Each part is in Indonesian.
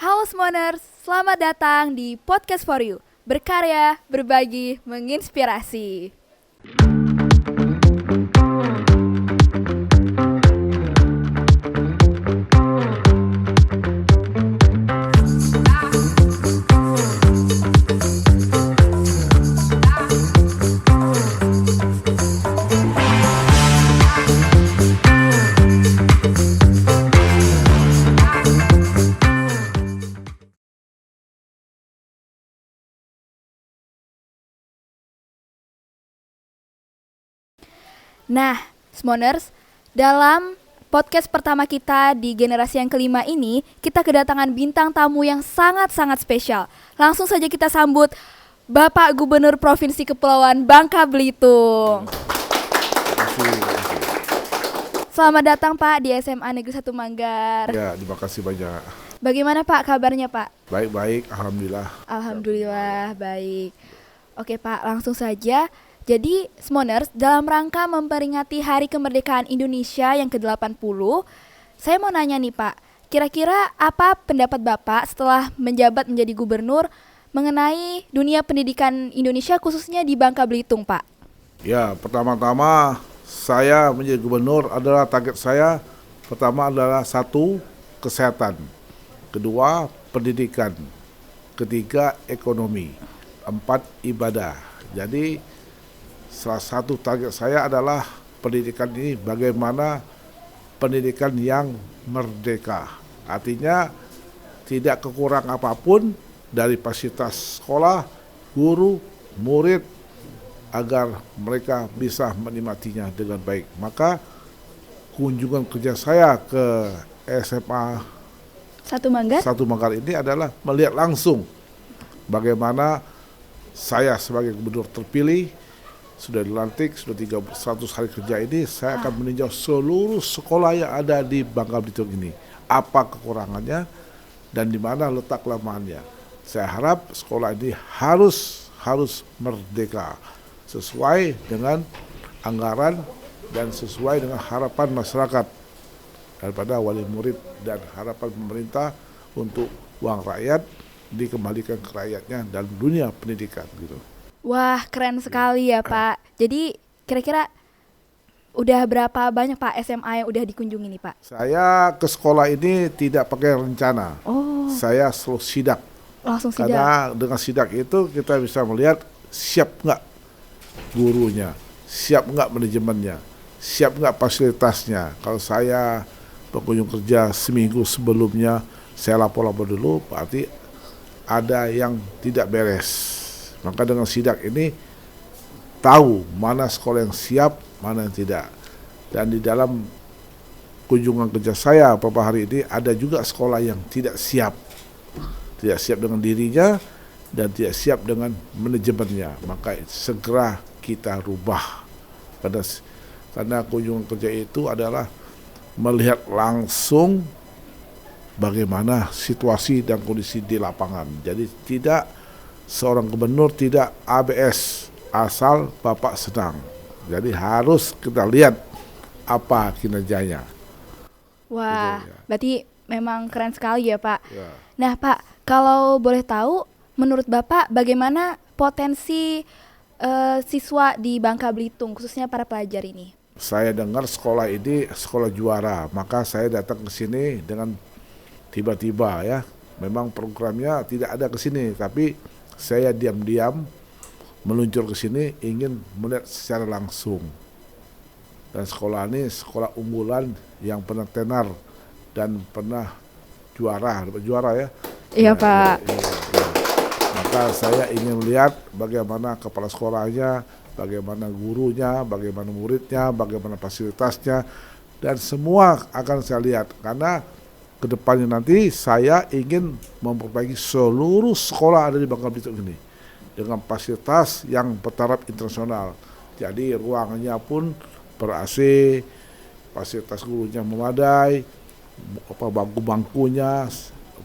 Halo Smoners, selamat datang di Podcast for You. Berkarya, berbagi, menginspirasi. Nah, Smoners, dalam podcast pertama kita di generasi yang kelima ini, kita kedatangan bintang tamu yang sangat-sangat spesial. Langsung saja kita sambut Bapak Gubernur Provinsi Kepulauan Bangka Belitung. Selamat datang Pak di SMA Negeri 1 Manggar. Ya, terima kasih banyak. Bagaimana Pak kabarnya Pak? Baik-baik, alhamdulillah. Alhamdulillah baik. Oke Pak, langsung saja. Jadi, Smoners, dalam rangka memperingati Hari Kemerdekaan Indonesia yang ke-80, saya mau nanya nih Pak, kira-kira apa pendapat Bapak setelah menjabat menjadi gubernur mengenai dunia pendidikan Indonesia khususnya di Bangka Belitung Pak? Ya, pertama-tama saya menjadi gubernur adalah target saya. Pertama adalah 1, kesehatan. Kedua, pendidikan. Ketiga, ekonomi. 4, ibadah. Jadi salah satu target saya adalah pendidikan ini bagaimana pendidikan yang merdeka. Artinya tidak kekurang apapun dari fasilitas sekolah, guru, murid agar mereka bisa menikmatinya dengan baik. Maka kunjungan kerja saya ke SMA 1 Manggar ini adalah melihat langsung bagaimana saya sebagai gubernur terpilih sudah dilantik, sudah 100 hari kerja ini, saya akan meninjau seluruh sekolah yang ada di Bangka Belitung ini. Apa kekurangannya dan di mana letak kelemahannya. Saya harap sekolah ini harus merdeka sesuai dengan anggaran dan sesuai dengan harapan masyarakat daripada wali murid dan harapan pemerintah untuk uang rakyat dikembalikan ke rakyatnya dalam dunia pendidikan gitu. Wah, keren sekali ya Pak. Jadi kira-kira udah berapa banyak Pak SMA yang udah dikunjungi nih Pak? Saya ke sekolah ini tidak pakai rencana. Oh, Saya selalu sidak. langsung sidak. Karena dengan sidak itu kita bisa melihat siap nggak gurunya, siap nggak manajemennya, siap nggak fasilitasnya. Kalau saya berkunjung kerja seminggu sebelumnya, saya lapor dulu, berarti ada yang tidak beres. Maka dengan sidak ini tahu mana sekolah yang siap, mana yang tidak. Dan di dalam kunjungan kerja saya beberapa hari ini ada juga sekolah yang tidak siap. Tidak siap dengan dirinya dan tidak siap dengan manajemennya. Maka segera kita rubah. Karena kunjungan kerja itu adalah melihat langsung bagaimana situasi dan kondisi di lapangan. Jadi tidak seorang gubernur tidak ABS asal Bapak senang. Jadi harus kita lihat apa kinerjanya. Wah, Gitu, ya. berarti memang keren sekali ya Pak. Ya. Nah Pak, kalau boleh tahu, menurut Bapak bagaimana potensi siswa di Bangka Belitung, khususnya para pelajar ini? Saya dengar sekolah ini sekolah juara, maka saya datang ke sini dengan tiba-tiba ya. Memang programnya tidak ada ke sini, tapi saya diam-diam meluncur ke sini ingin melihat secara langsung. Dan sekolah ini sekolah unggulan yang pernah tenar dan pernah dapat juara ya. Iya Ya, Pak. ya. Maka saya ingin melihat bagaimana kepala sekolahnya, bagaimana gurunya, bagaimana muridnya, bagaimana fasilitasnya, dan semua akan saya lihat karena kedepannya nanti saya ingin memperbaiki seluruh sekolah ada di Bangka Belitung ini dengan fasilitas yang bertaraf internasional. Jadi ruangannya pun ber-AC, fasilitas gurunya memadai, bangku-bangkunya,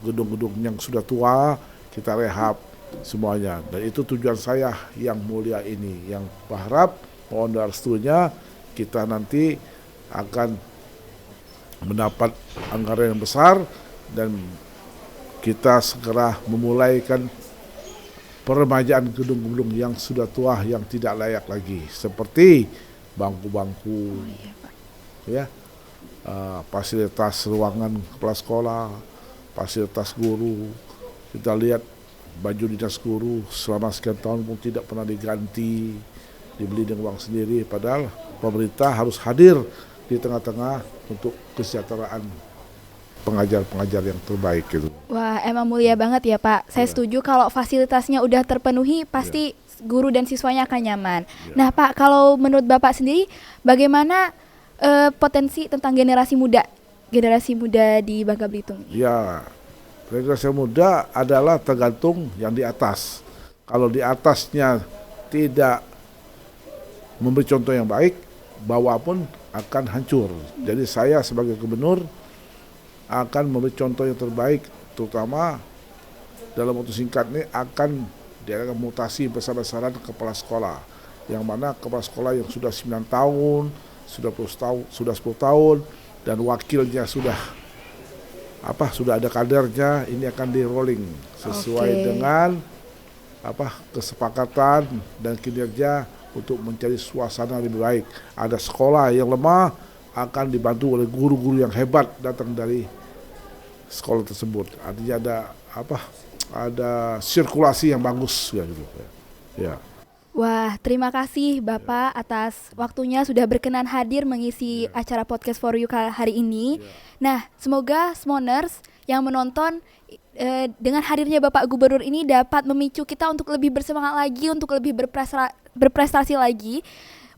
gedung-gedung yang sudah tua kita rehab semuanya. Dan itu tujuan saya yang mulia ini, yang berharap mohon restunya kita nanti akan mendapat anggaran yang besar dan kita segera memulaikan peremajaan gedung-gedung yang sudah tua yang tidak layak lagi, seperti bangku-bangku, ya, fasilitas ruangan kepala sekolah, fasilitas guru. Kita lihat baju dinas guru selama sekian tahun pun tidak pernah diganti, dibeli dengan uang sendiri, padahal pemerintah harus hadir di tengah-tengah untuk kesejahteraan pengajar-pengajar yang terbaik gitu. Wah, emang mulia banget ya Pak. Saya setuju kalau fasilitasnya udah terpenuhi, pasti guru dan siswanya akan nyaman. Nah Pak, kalau menurut Bapak sendiri, bagaimana potensi tentang generasi muda di Bangka Belitung? Ya, generasi muda adalah tergantung yang di atas. Kalau di atasnya tidak memberi contoh yang baik, bawah pun akan hancur. Jadi saya sebagai gubernur akan memberi contoh yang terbaik, terutama dalam waktu singkat ini akan diadakan mutasi besar-besaran kepala sekolah, yang mana kepala sekolah yang sudah 9 tahun, sudah 10 tahun, dan wakilnya sudah ada kadernya, ini akan di rolling sesuai dengan kesepakatan dan kinerja untuk mencari suasana lebih baik. Ada sekolah yang lemah akan dibantu oleh guru-guru yang hebat datang dari sekolah tersebut. Artinya ada sirkulasi yang bagus ya gitu. Ya. Wah, terima kasih Bapak atas waktunya sudah berkenan hadir mengisi acara Podcast for You hari ini. Nah, semoga Smoners yang menonton dengan hadirnya Bapak Gubernur ini dapat memicu kita untuk lebih bersemangat lagi, untuk lebih berprestasi lagi,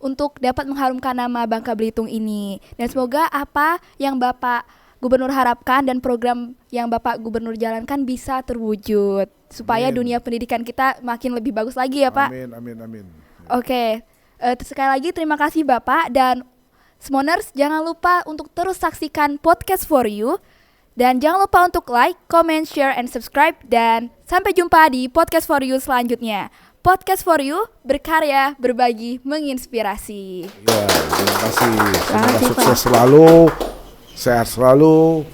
untuk dapat mengharumkan nama Bangka Belitung ini. Dan semoga apa yang Bapak Gubernur harapkan dan program yang Bapak Gubernur jalankan bisa terwujud, supaya dunia pendidikan kita makin lebih bagus lagi ya Pak. Amin. Oke, sekali lagi terima kasih Bapak, dan Smoners jangan lupa untuk terus saksikan Podcast for You, dan jangan lupa untuk like, comment, share, and subscribe, dan sampai jumpa di Podcast for You selanjutnya. Podcast for You, berkarya, berbagi, menginspirasi. Ya, terima kasih. Semoga kasih, sukses Pak. selalu, sehat selalu,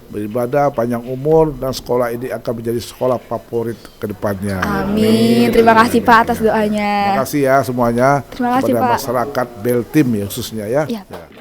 beribadah, panjang umur, dan sekolah ini akan menjadi sekolah favorit ke depannya. Amin. Terima kasih Pak atas doanya. Terima kasih ya semuanya. Terima kasih, kepada Pak. masyarakat Beltim ya khususnya ya. Iya. Ya.